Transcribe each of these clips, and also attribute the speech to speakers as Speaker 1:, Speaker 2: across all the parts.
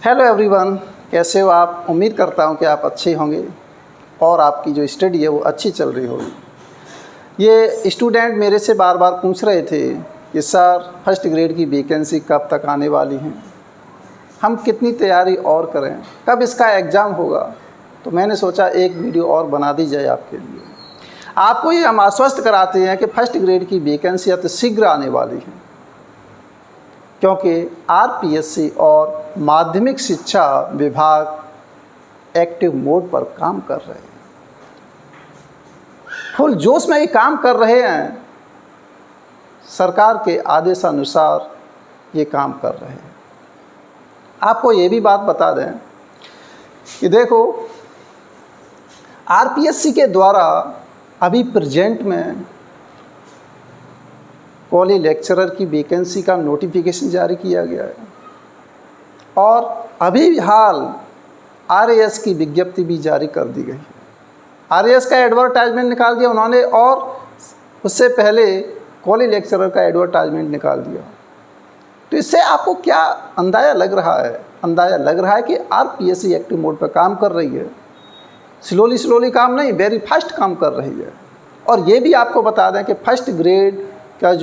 Speaker 1: Hello everyone, कैसे हो आप। उम्मीद करता हूं कि आप अच्छे होंगे और आपकी जो स्टडी है वो अच्छी चल रही होगी। ये स्टूडेंट मेरे से बार बार पूछ रहे थे कि सर फर्स्ट ग्रेड की वैकेंसी कब तक आने वाली हैं, हम कितनी तैयारी और करें, कब इसका एग्ज़ाम होगा। तो मैंने सोचा एक वीडियो और बना दी जाए आपके लिए। आपको ये हम आश्वस्त कराते हैं कि फर्स्ट ग्रेड की वैकेंसी अति शीघ्र आने वाली है, क्योंकि आरपीएससी और माध्यमिक शिक्षा विभाग एक्टिव मोड पर काम कर रहे हैं, फुल जोश में ये काम कर रहे हैं। सरकार के आदेशानुसार ये काम कर रहे हैं। आपको ये भी बात बता दें कि देखो, आरपीएससी के द्वारा अभी प्रेजेंट में कॉलेज लेक्चरर की वैकेंसी का नोटिफिकेशन जारी किया गया है और अभी हाल आरएएस की विज्ञप्ति भी जारी कर दी गई। आरएएस का एडवर्टाइजमेंट निकाल दिया उन्होंने और उससे पहले कॉलेज लेक्चरर का एडवर्टाइजमेंट निकाल दिया। तो इससे आपको क्या अंदाज़ा लग रहा है? अंदाज़ा लग रहा है कि आरपीएससी एक्टिव मोड पर काम कर रही है। स्लोली काम नहीं, वेरी फास्ट काम कर रही है। और ये भी आपको बता दें कि फर्स्ट ग्रेड का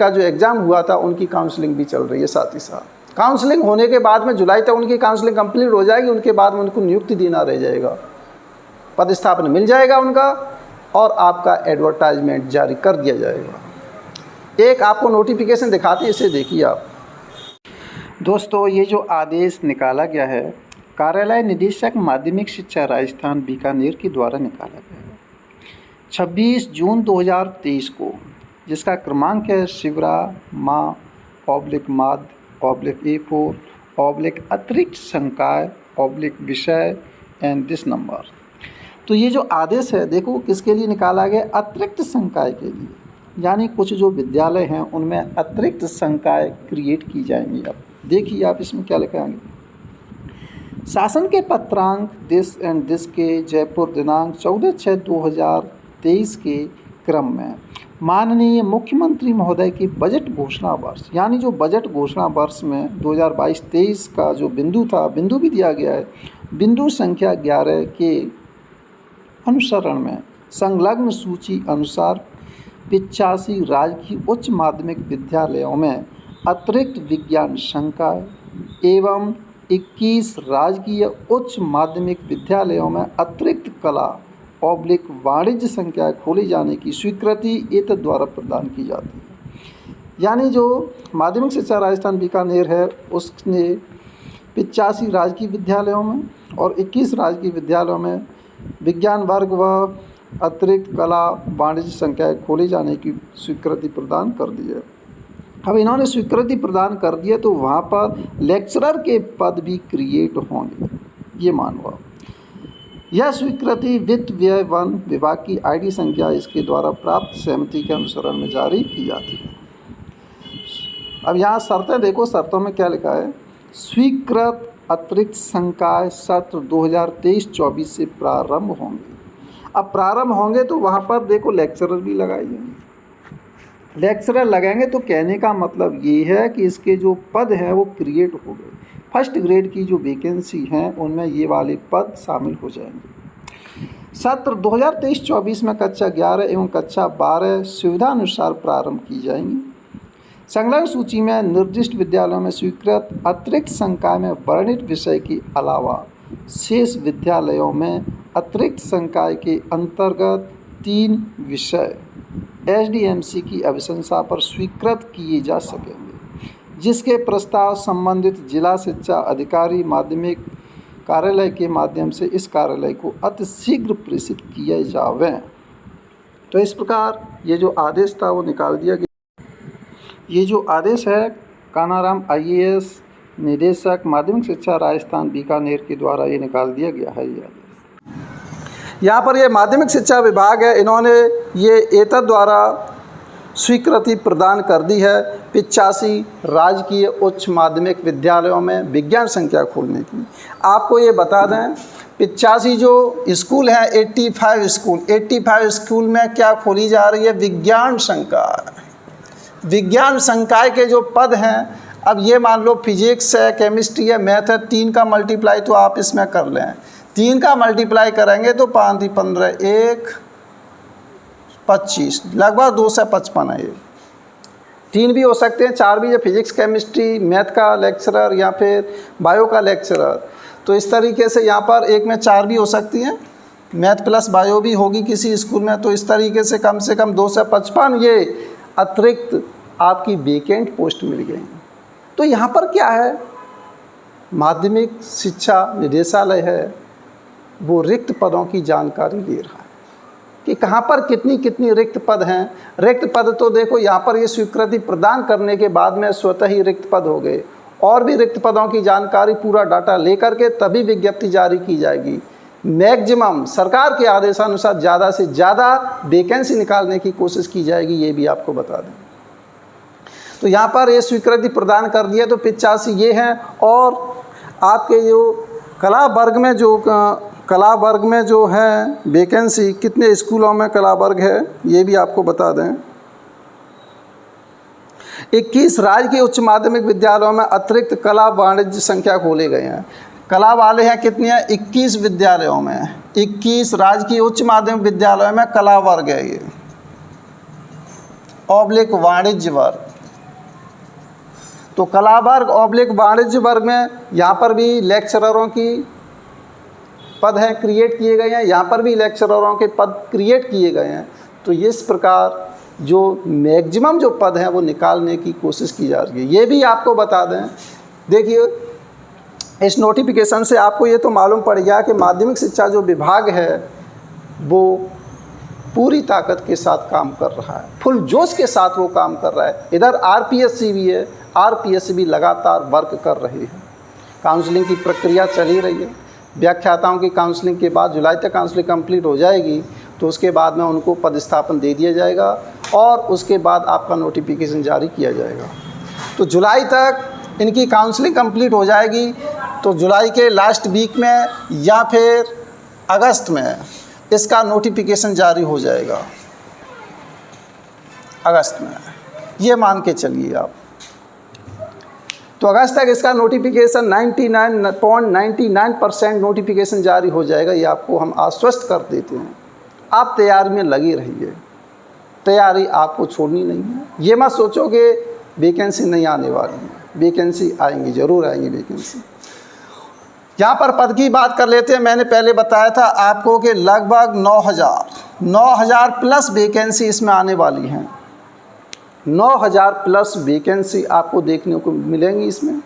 Speaker 1: जो एग्ज़ाम हुआ था उनकी काउंसलिंग भी चल रही है। साथ ही साथ काउंसलिंग होने के बाद में जुलाई तक उनकी काउंसलिंग कंप्लीट हो जाएगी। उनके बाद में उनको नियुक्ति देना रह जाएगा, पदस्थापन मिल जाएगा उनका और आपका एडवर्टाइजमेंट जारी कर दिया जाएगा। एक आपको नोटिफिकेशन दिखाते हैं, इसे देखिए आप। दोस्तों, ये जो आदेश निकाला गया है कार्यालय निदेशक माध्यमिक शिक्षा राजस्थान बीकानेर के द्वारा निकाला गया है 26 जून 2023 को, जिसका क्रमांक है शिवरा माँ माद A4 अतिरिक्त संकाय विषय एंड दिस नंबर। तो ये जो आदेश है देखो किसके लिए निकाला गया? अतिरिक्त संकाय के लिए, यानी कुछ जो विद्यालय हैं उनमें अतिरिक्त संकाय क्रिएट की जाएंगी। अब देखिए आप इसमें क्या लिखाएंगे। शासन के पत्रांक दिस एंड दिस के जयपुर दिनांक 14/6/2023 के क्रम में माननीय मुख्यमंत्री महोदय की बजट घोषणा वर्ष, यानी जो बजट घोषणा वर्ष में 2022-23 का जो बिंदु भी दिया गया है, बिंदु संख्या 11 के अनुसरण में संलग्न सूची अनुसार 85 राजकीय उच्च माध्यमिक विद्यालयों में अतिरिक्त विज्ञान संकाय एवं 21 राजकीय उच्च माध्यमिक विद्यालयों में अतिरिक्त कला वाणिज्य संख्या खोले जाने की स्वीकृति एतद द्वारा प्रदान की जाती है। यानी जो माध्यमिक शिक्षा राजस्थान बीकानेर है उसने 85 राजकीय विद्यालयों में और 21 राजकीय विद्यालयों में विज्ञान वर्ग व अतिरिक्त कला वाणिज्य संख्या खोले जाने की स्वीकृति प्रदान कर दी है। अब इन्होंने स्वीकृति प्रदान कर दिया तो वहाँ पर लेक्चरर के पद भी क्रिएट होंगे, ये मानो। यह स्वीकृति वित्त व्यय वन विभाग की आईडी संख्या इसके द्वारा प्राप्त सहमति के अनुसरण में जारी की जाती है। अब यहाँ शर्तें देखो, शर्तों में क्या लिखा है? स्वीकृत अतिरिक्त संकाय सत्र 2023-24 से प्रारंभ होंगे। अब प्रारंभ होंगे तो वहाँ पर देखो लेक्चरर भी लगाइए। लेक्चरर लगाएंगे तो कहने का मतलब ये है कि इसके जो पद हैं वो क्रिएट हो गए। फर्स्ट ग्रेड की जो वैकेंसी हैं उनमें ये वाले पद शामिल हो जाएंगे। सत्र 2023-24 में कक्षा 11 एवं कक्षा 12 सुविधानुसार प्रारंभ की जाएंगी। संलग्न सूची में निर्दिष्ट विद्यालयों में स्वीकृत अतिरिक्त संकाय में वर्णित विषय के अलावा शेष विद्यालयों में अतिरिक्त संकाय के अंतर्गत 3 विषय एसडीएमसी की अभिशंसा पर स्वीकृत किए जा सकेंगे, जिसके प्रस्ताव संबंधित जिला शिक्षा अधिकारी माध्यमिक कार्यालय के माध्यम से इस कार्यालय को अतिशीघ्र प्रेषित किए जावे। तो इस प्रकार ये जो आदेश था वो निकाल दिया गया। ये जो आदेश है कानाराम IAS निदेशक माध्यमिक शिक्षा राजस्थान बीकानेर के द्वारा ये निकाल दिया गया है। ये आदेश यहाँ पर ये माध्यमिक शिक्षा विभाग है, इन्होंने ये एतद द्वारा स्वीकृति प्रदान कर दी है 85 राजकीय उच्च माध्यमिक विद्यालयों में विज्ञान संख्या खोलने की। आपको ये बता दें 85 जो स्कूल हैं 85 स्कूल में क्या खोली जा रही है? विज्ञान संकाय। विज्ञान संकाय के जो पद हैं अब ये मान लो फिजिक्स है, केमिस्ट्री है, मैथ है, 3 का मल्टीप्लाई तो आप इसमें कर लें। 3 का मल्टीप्लाई करेंगे तो 5 3 15 1 25, लगभग 2 से 55 है। ये 3 भी हो सकते हैं, 4 भी है, फिजिक्स केमिस्ट्री मैथ का लेक्चरर या फिर बायो का लेक्चरर। तो इस तरीके से यहाँ पर एक में 4 भी हो सकती हैं, मैथ प्लस बायो भी होगी किसी स्कूल में। तो इस तरीके से कम 2 से 55 ये अतिरिक्त आपकी वेकेंट पोस्ट मिल गई। तो यहाँ पर क्या है, माध्यमिक शिक्षा निदेशालय है वो रिक्त पदों की जानकारी दे रहा है कि कहाँ पर कितनी कितनी रिक्त पद हैं। रिक्त पद तो देखो यहाँ पर ये स्वीकृति प्रदान करने के बाद में स्वतः ही रिक्त पद हो गए। और भी रिक्त पदों की जानकारी पूरा डाटा लेकर के तभी विज्ञप्ति जारी की जाएगी। मैक्सिमम सरकार के आदेशानुसार ज़्यादा से ज़्यादा वैकेंसी निकालने की कोशिश की जाएगी, ये भी आपको बता दें। तो यहाँ पर ये स्वीकृति प्रदान कर दिया तो 85 ये हैं। और आपके जो कला वर्ग में जो है वैकेंसी कितने स्कूलों में कला वर्ग है ये भी आपको बता दें। 21 राज्य के उच्च माध्यमिक विद्यालयों में अतिरिक्त कला वाणिज्य संख्या खोले गए हैं। कला वाले हैं कितने हैं, 21 विद्यालयों में, 21 राज्य की उच्च माध्यमिक विद्यालयों में कला वर्ग है ये ऑब्लिक वाणिज्य वर्ग। तो कला वर्ग ऑब्लिक वाणिज्य वर्ग में यहाँ पर भी लेक्चररों की पद हैं क्रिएट किए गए हैं, यहाँ पर भी लेक्चररों के पद क्रिएट किए गए हैं। तो इस प्रकार जो मैक्सिमम जो पद हैं वो निकालने की कोशिश की जा रही है, ये भी आपको बता दें। देखिए इस नोटिफिकेशन से आपको ये तो मालूम पड़ गया कि माध्यमिक शिक्षा जो विभाग है वो पूरी ताकत के साथ काम कर रहा है, फुल जोश के साथ वो काम कर रहा है। इधर आरपीएससी भी है, आरपीएससी भी लगातार वर्क कर रही है। काउंसलिंग की प्रक्रिया चल ही रही है। व्याख्याताओं की काउंसलिंग के बाद जुलाई तक काउंसलिंग कंप्लीट हो जाएगी तो उसके बाद में उनको पदस्थापन दे दिया जाएगा और उसके बाद आपका नोटिफिकेशन जारी किया जाएगा। तो जुलाई तक इनकी काउंसलिंग कंप्लीट हो जाएगी। तो जुलाई के लास्ट वीक में या फिर अगस्त में इसका नोटिफिकेशन जारी हो जाएगा, अगस्त में, ये मान के चलिए आप। तो अगस्त तक इसका नोटिफिकेशन 99.99% नोटिफिकेशन जारी हो जाएगा, ये आपको हम आश्वस्त कर देते हैं। आप तैयारी में लगी रहिए, तैयारी आपको छोड़नी नहीं है। ये मत सोचोगे वैकेंसी नहीं आने वाली है, वैकेंसी आएंगी, ज़रूर आएंगी वैकेंसी। यहाँ पर पद की बात कर लेते हैं। मैंने पहले बताया था आपको कि लगभग 9,000 प्लस वैकेंसी इसमें आने वाली हैं। 9,000 प्लस वैकेंसी आपको देखने को मिलेंगी इसमें।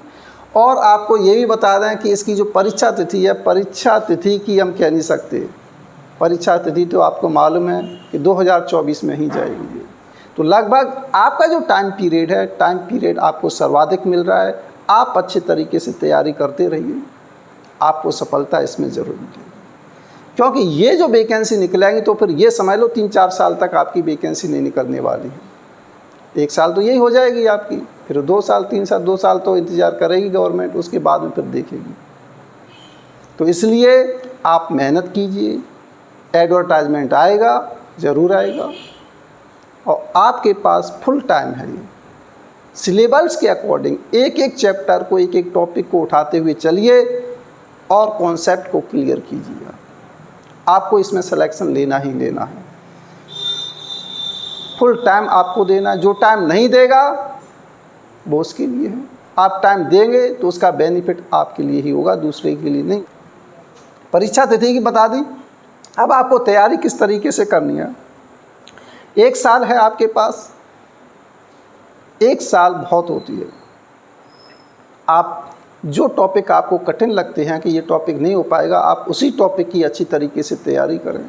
Speaker 1: और आपको ये भी बता दें कि इसकी जो परीक्षा तिथि है, परीक्षा तिथि की हम कह नहीं सकते, परीक्षा तिथि तो आपको मालूम है कि 2024 में ही जाएगी। तो लगभग आपका जो टाइम पीरियड है, टाइम पीरियड आपको सर्वाधिक मिल रहा है। आप अच्छे तरीके से तैयारी करते रहिए, आपको सफलता इसमें ज़रूर मिलेगी। क्योंकि ये जो वैकेंसी निकलेंगी तो फिर ये समझ लो 3-4 साल तक आपकी वैकेंसी नहीं निकलने वाली है। 1 साल तो यही हो जाएगी आपकी, फिर 2 साल 3 साल 2 साल तो इंतज़ार करेगी गवर्नमेंट, उसके बाद में फिर देखेगी। तो इसलिए आप मेहनत कीजिए, एडवर्टाइजमेंट आएगा, ज़रूर आएगा, और आपके पास फुल टाइम है। ये सिलेबस के अकॉर्डिंग एक एक चैप्टर को, एक एक टॉपिक को उठाते हुए चलिए और कॉन्सेप्ट को क्लियर कीजिए। आपको इसमें सिलेक्शन लेना ही लेना है, फुल टाइम आपको देना है। जो टाइम नहीं देगा वो उसके लिए है, आप टाइम देंगे तो उसका बेनिफिट आपके लिए ही होगा, दूसरे के लिए नहीं। परीक्षा तिथि की बता दी। अब आपको तैयारी किस तरीके से करनी है। 1 साल है आपके पास, 1 साल बहुत होती है। आप जो टॉपिक आपको कठिन लगते हैं कि ये टॉपिक नहीं हो पाएगा, आप उसी टॉपिक की अच्छी तरीके से तैयारी करें।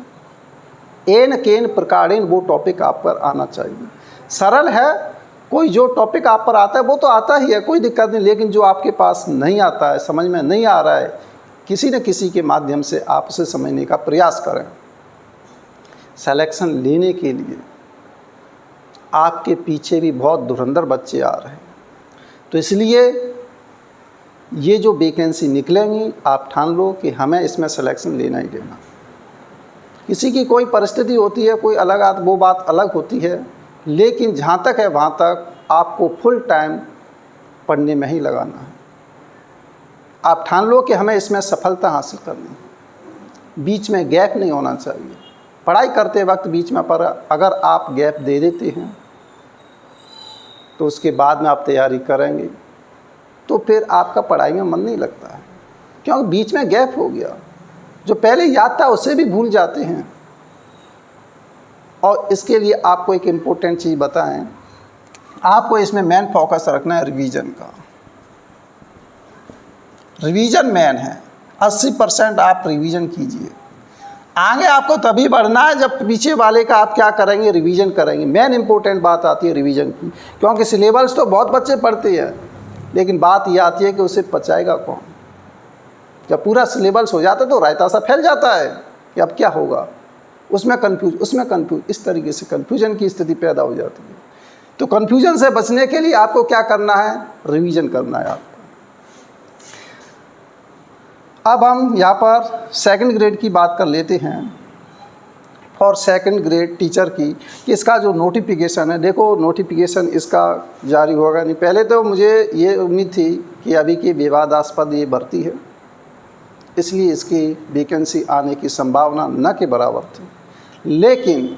Speaker 1: एन केन प्रकारेण वो टॉपिक आप पर आना चाहिए। सरल है, कोई जो टॉपिक आप पर आता है वो तो आता ही है, कोई दिक्कत नहीं। लेकिन जो आपके पास नहीं आता है, समझ में नहीं आ रहा है, किसी न किसी के माध्यम से आप उसे समझने का प्रयास करें। सिलेक्शन लेने के लिए आपके पीछे भी बहुत धुरंधर बच्चे आ रहे हैं। तो इसलिए ये जो वैकेंसी निकलेंगी आप ठान लो कि हमें इसमें सिलेक्शन लेना ही लेना। किसी की कोई परिस्थिति होती है, कोई अलग वो बात अलग होती है, लेकिन जहाँ तक है वहाँ तक आपको फुल टाइम पढ़ने में ही लगाना है। आप ठान लो कि हमें इसमें सफलता हासिल करनी है। बीच में गैप नहीं होना चाहिए। पढ़ाई करते वक्त बीच में पर अगर आप गैप दे देते हैं तो उसके बाद में आप तैयारी करेंगे तो फिर आपका पढ़ाई में मन नहीं लगता है, क्योंकि बीच में गैप हो गया। जो पहले याद था उसे भी भूल जाते हैं। और इसके लिए आपको एक इम्पोर्टेंट चीज़ बताएं, आपको इसमें मेन फोकस रखना है रिवीजन का। रिवीजन मेन है। 80% आप रिवीजन कीजिए। आगे आपको तभी बढ़ना है जब पीछे वाले का आप क्या करेंगे, रिवीजन करेंगे। मेन इंपॉर्टेंट बात आती है रिवीजन की, क्योंकि सिलेबस तो बहुत बच्चे पढ़ते हैं, लेकिन बात ये आती है कि उसे पचाएगा कौन। जब पूरा सिलेबस हो जाता है तो रायता सा फैल जाता है कि अब क्या होगा, उसमें कंफ्यूज, इस तरीके से कंफ्यूजन की स्थिति पैदा हो जाती है। तो कंफ्यूजन से बचने के लिए आपको क्या करना है, रिवीजन करना है आपको। अब हम यहाँ पर सेकंड ग्रेड की बात कर लेते हैं। फॉर सेकंड ग्रेड टीचर की कि इसका जो नोटिफिकेशन है, देखो नोटिफिकेशन इसका जारी होगा नहीं। पहले तो मुझे ये उम्मीद थी कि अभी की विवादास्पद ये भर्ती है, इसलिए इसकी वैकेंसी आने की संभावना न के बराबर थी। लेकिन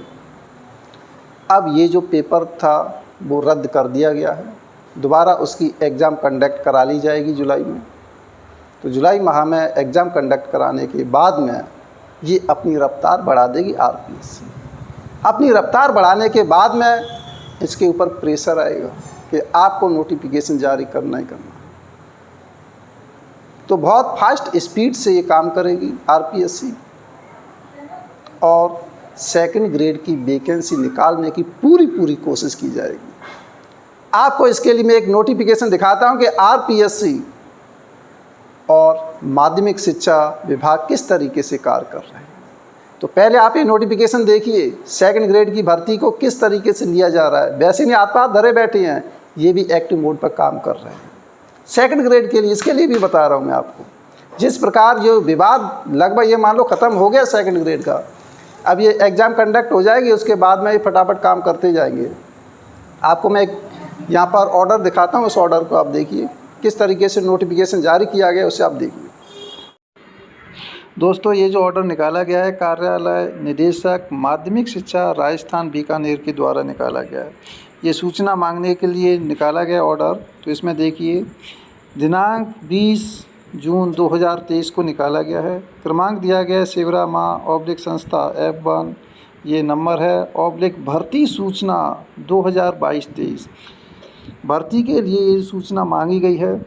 Speaker 1: अब ये जो पेपर था वो रद्द कर दिया गया है। दोबारा उसकी एग्ज़ाम कंडक्ट करा ली जाएगी जुलाई में। तो जुलाई माह में एग्ज़ाम कंडक्ट कराने के बाद में ये अपनी रफ्तार बढ़ा देगी आरपीएससी। अपनी रफ्तार बढ़ाने के बाद में इसके ऊपर प्रेशर आएगा कि आपको नोटिफिकेशन जारी करना ही करना। तो बहुत फास्ट स्पीड से ये काम करेगी आरपीएससी और सेकंड ग्रेड की वैकेंसी निकालने की पूरी कोशिश की जाएगी। आपको इसके लिए मैं एक नोटिफिकेशन दिखाता हूं कि आरपीएससी और माध्यमिक शिक्षा विभाग किस तरीके से कार्य कर रहे हैं। तो पहले आप ये नोटिफिकेशन देखिए, सेकंड ग्रेड की भर्ती को किस तरीके से लिया जा रहा है। वैसे नहीं हाथ पाथ धरे बैठे हैं, ये भी एक्टिव मोड पर काम कर रहे हैं सेकंड ग्रेड के लिए। इसके लिए भी बता रहा हूँ मैं आपको। जिस प्रकार जो विवाद लगभग ये मान लो ख़त्म हो गया सेकंड ग्रेड का, अब ये एग्ज़ाम कंडक्ट हो जाएगी, उसके बाद में ये फटाफट काम करते जाएंगे। आपको मैं एक यहाँ पर ऑर्डर दिखाता हूँ, उस ऑर्डर को आप देखिए किस तरीके से नोटिफिकेशन जारी किया गया, उसे आप देखिए। दोस्तों, ये जो ऑर्डर निकाला गया है कार्यालय निदेशक माध्यमिक शिक्षा राजस्थान बीकानेर के द्वारा निकाला गया है। ये सूचना मांगने के लिए निकाला गया ऑर्डर। तो इसमें देखिए दिनांक 20 जून 2023 को निकाला गया है। क्रमांक दिया गया है शिवरा माँ / संस्था F1, ये नंबर है / भर्ती सूचना 2022-23। भर्ती के लिए ये सूचना मांगी गई है।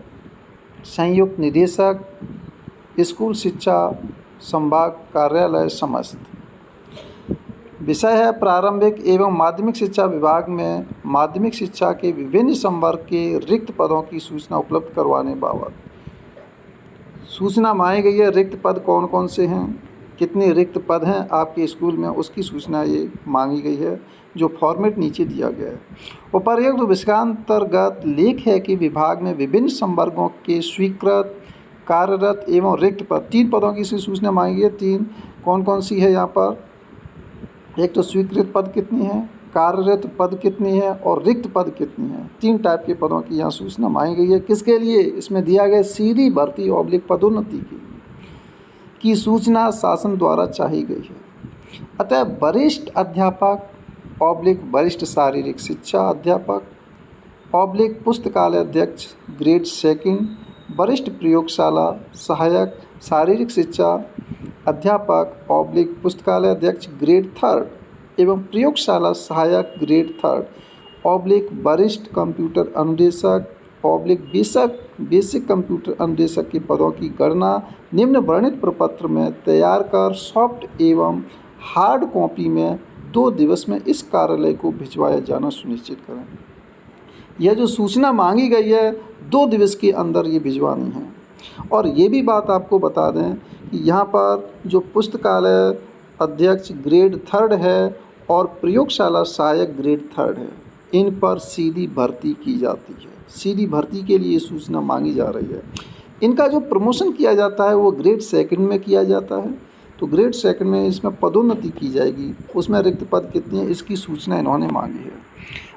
Speaker 1: संयुक्त निदेशक स्कूल शिक्षा संभाग कार्यालय समस्त। विषय है प्रारंभिक एवं माध्यमिक शिक्षा विभाग में माध्यमिक शिक्षा के विभिन्न संवर्ग के रिक्त पदों की सूचना उपलब्ध करवाने बाबत सूचना मांगी गई है। रिक्त पद कौन कौन से हैं, कितने रिक्त पद हैं आपके स्कूल में, उसकी सूचना ये मांगी गई है, जो फॉर्मेट नीचे दिया गया है। उपर्युक्त विषयांतर्गत लेख है कि विभाग में विभिन्न संवर्गों के स्वीकृत कार्यरत एवं रिक्त पद 3 पदों की सूचना मांगी है। 3 कौन कौन सी है यहाँ पर, एक तो स्वीकृत पद कितनी है, कार्यरत पद कितनी है और रिक्त पद कितनी है। 3 टाइप के पदों की यहाँ सूचना मांगी गई है। किसके लिए, इसमें दिया गया सीधी भर्ती / पदोन्नति की सूचना शासन द्वारा चाहिए गई है। अतः वरिष्ठ अध्यापक / वरिष्ठ शारीरिक शिक्षा अध्यापक / पुस्तकालय अध्यक्ष ग्रेड 2, वरिष्ठ प्रयोगशाला सहायक शारीरिक शिक्षा अध्यापक / पुस्तकालय अध्यक्ष ग्रेड 3 एवं प्रयोगशाला सहायक ग्रेड 3 / वरिष्ठ कंप्यूटर अनुदेशक / बेसिक कंप्यूटर अनुदेशक के पदों की गणना निम्न वर्णित प्रपत्र में तैयार कर सॉफ्ट एवं हार्ड कॉपी में 2 दिवस में इस कार्यालय को भिजवाया जाना सुनिश्चित करें। यह जो सूचना मांगी गई है 2 दिवस के अंदर ये भिजवानी है। और ये भी बात आपको बता दें कि यहाँ पर जो पुस्तकालय अध्यक्ष ग्रेड 3 है और प्रयोगशाला सहायक ग्रेड 3 है, इन पर सीधी भर्ती की जाती है। सीधी भर्ती के लिए सूचना मांगी जा रही है। इनका जो प्रमोशन किया जाता है वो ग्रेड 2 में किया जाता है। तो ग्रेड 2 में इसमें पदोन्नति की जाएगी, उसमें रिक्त पद कितनी है इसकी सूचना इन्होंने मांगी है।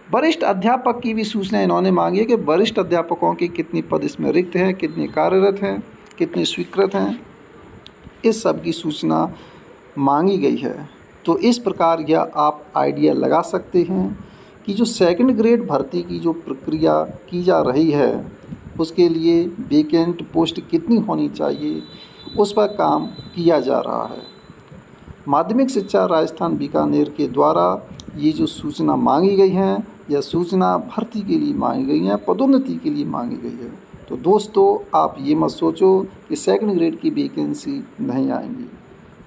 Speaker 1: वरिष्ठ अध्यापक की भी सूचना इन्होंने मांगी है कि वरिष्ठ अध्यापकों की कितनी पद इसमें रिक्त हैं, कितने कार्यरत हैं, कितने स्वीकृत हैं, इस सब की सूचना मांगी गई है। तो इस प्रकार यह आप आइडिया लगा सकते हैं कि जो सेकंड ग्रेड भर्ती की जो प्रक्रिया की जा रही है उसके लिए वेकेंट पोस्ट कितनी होनी चाहिए, उस पर काम किया जा रहा है। माध्यमिक शिक्षा राजस्थान बीकानेर के द्वारा ये जो सूचना मांगी गई हैं, यह सूचना भर्ती के लिए मांगी गई हैं, पदोन्नति के लिए मांगी गई है। तो दोस्तों, आप ये मत सोचो कि सेकंड ग्रेड की वैकेंसी नहीं आएंगी।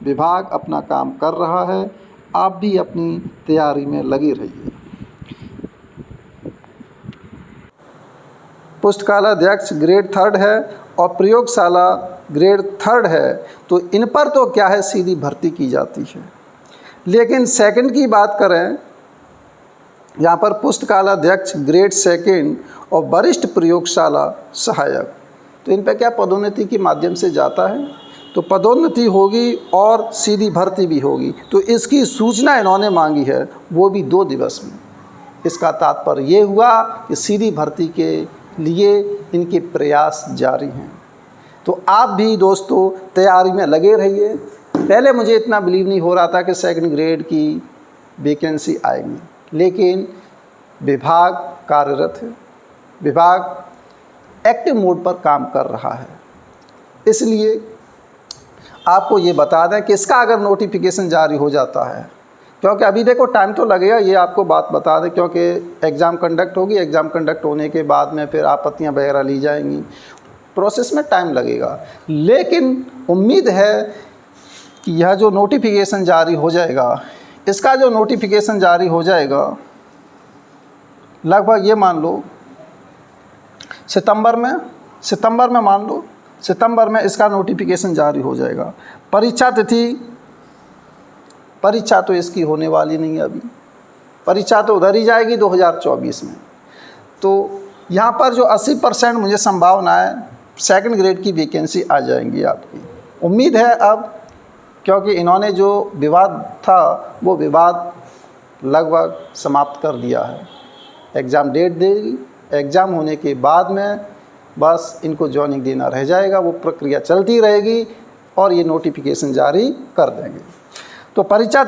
Speaker 1: विभाग अपना काम कर रहा है, आप भी अपनी तैयारी में लगे रहिए। पुस्तकालयाध्यक्ष ग्रेड 3 है और प्रयोगशाला ग्रेड 3 है, तो इन पर तो क्या है, सीधी भर्ती की जाती है। लेकिन सेकंड की बात करें, यहाँ पर पुस्तकालयाध्यक्ष ग्रेड 2 और वरिष्ठ प्रयोगशाला सहायक, तो इन पर क्या पदोन्नति के माध्यम से जाता है, तो पदोन्नति होगी और सीधी भर्ती भी होगी। तो इसकी सूचना इन्होंने मांगी है, वो भी 2 दिवस में। इसका तात्पर्य ये हुआ कि सीधी भर्ती के लिए इनके प्रयास जारी हैं। तो आप भी दोस्तों तैयारी में लगे रहिए। पहले मुझे इतना बिलीव नहीं हो रहा था कि सेकंड ग्रेड की वैकेंसी आएगी, लेकिन विभाग कार्यरत है, विभाग एक्टिव मोड पर काम कर रहा है। इसलिए आपको ये बता दें कि इसका अगर नोटिफिकेशन जारी हो जाता है, क्योंकि अभी देखो टाइम तो लगेगा, ये आपको बात बता दें, क्योंकि एग्ज़ाम कंडक्ट होगी, एग्ज़ाम कंडक्ट होने के बाद में फिर आपत्तियां वगैरह ली जाएंगी, प्रोसेस में टाइम लगेगा। लेकिन उम्मीद है कि यह जो नोटिफिकेशन जारी हो जाएगा, इसका जो नोटिफिकेशन जारी हो जाएगा, लगभग ये मान लो सितंबर में मान लो सितंबर में इसका नोटिफिकेशन जारी हो जाएगा। परीक्षा तो इसकी होने वाली नहीं है, अभी परीक्षा तो उधर ही जाएगी 2024 में। तो यहाँ पर जो 80% मुझे संभावना है सेकंड ग्रेड की वैकेंसी आ जाएंगी आपकी। उम्मीद है अब, क्योंकि इन्होंने जो विवाद था वो विवाद लगभग समाप्त कर दिया है। एग्ज़ाम डेट देगी, एग्ज़ाम होने के बाद में बस इनको जॉइनिंग देना रह जाएगा, वो प्रक्रिया चलती रहेगी और ये नोटिफिकेशन जारी कर देंगे। तो परीक्षा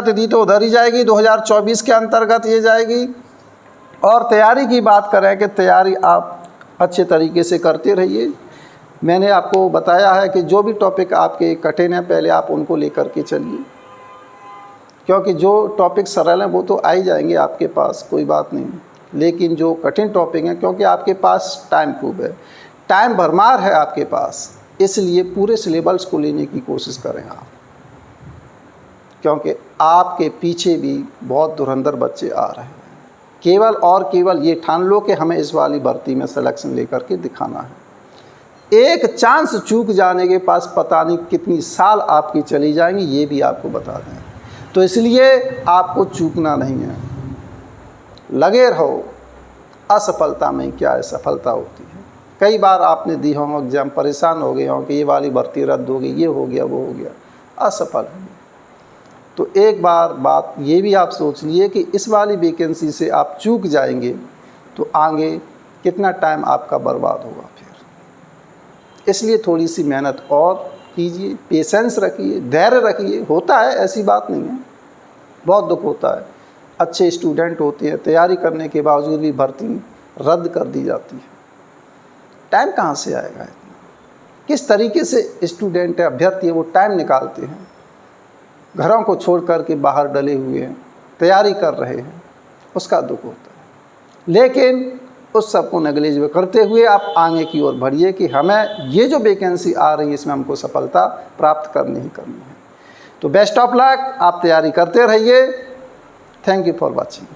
Speaker 1: तिथि तो उधर ही जाएगी, 2024 के अंतर्गत ये जाएगी। और तैयारी की बात करें कि तैयारी आप अच्छे तरीके से करते रहिए। मैंने आपको बताया है कि जो भी टॉपिक आपके कठिन हैं पहले आप उनको लेकर के चलिए, क्योंकि जो टॉपिक सरल हैं वो तो आ ही जाएंगे आपके पास, कोई बात नहीं। लेकिन जो कठिन टॉपिक हैं, क्योंकि आपके पास टाइम खूब है, टाइम भरमार है आपके पास, इसलिए पूरे सिलेबस को लेने की कोशिश करें आप, क्योंकि आपके पीछे भी बहुत धुरंधर बच्चे आ रहे हैं। केवल और केवल ये ठान लो कि हमें इस वाली भर्ती में सिलेक्शन लेकर के दिखाना है। एक चांस चूक जाने के पास पता नहीं कितनी साल आपकी चली जाएंगी, ये भी आपको बता दें। तो इसलिए आपको चूकना नहीं है, लगे रहो। असफलता में क्या है, सफलता होती है। कई बार आपने दी होंगे एग्जाम, परेशान हो गए हों कि ये वाली भर्ती रद्द हो गई, ये हो गया, वो हो गया, असफल है। तो एक बार बात ये भी आप सोच लिए कि इस वाली वैकेंसी से आप चूक जाएंगे तो आगे कितना टाइम आपका बर्बाद होगा फिर। इसलिए थोड़ी सी मेहनत और कीजिए, पेशेंस रखिए, धैर्य रखिए। होता है, ऐसी बात नहीं है, बहुत दुख होता है। अच्छे स्टूडेंट होते हैं, तैयारी करने के बावजूद भी भर्ती रद्द कर दी जाती है। टाइम कहाँ से आएगा इतना? किस तरीके से स्टूडेंट है, अभ्यर्थी है, वो टाइम निकालते हैं, घरों को छोड़ कर के बाहर डले हुए हैं, तैयारी कर रहे हैं, उसका दुख होता है। लेकिन उस सब को नेगलेज करते हुए आप आगे की ओर बढ़िए कि हमें ये जो वैकेंसी आ रही है इसमें हमको सफलता प्राप्त करनी ही करनी है। तो बेस्ट ऑफ लक, आप तैयारी करते रहिए। Thank you for watching.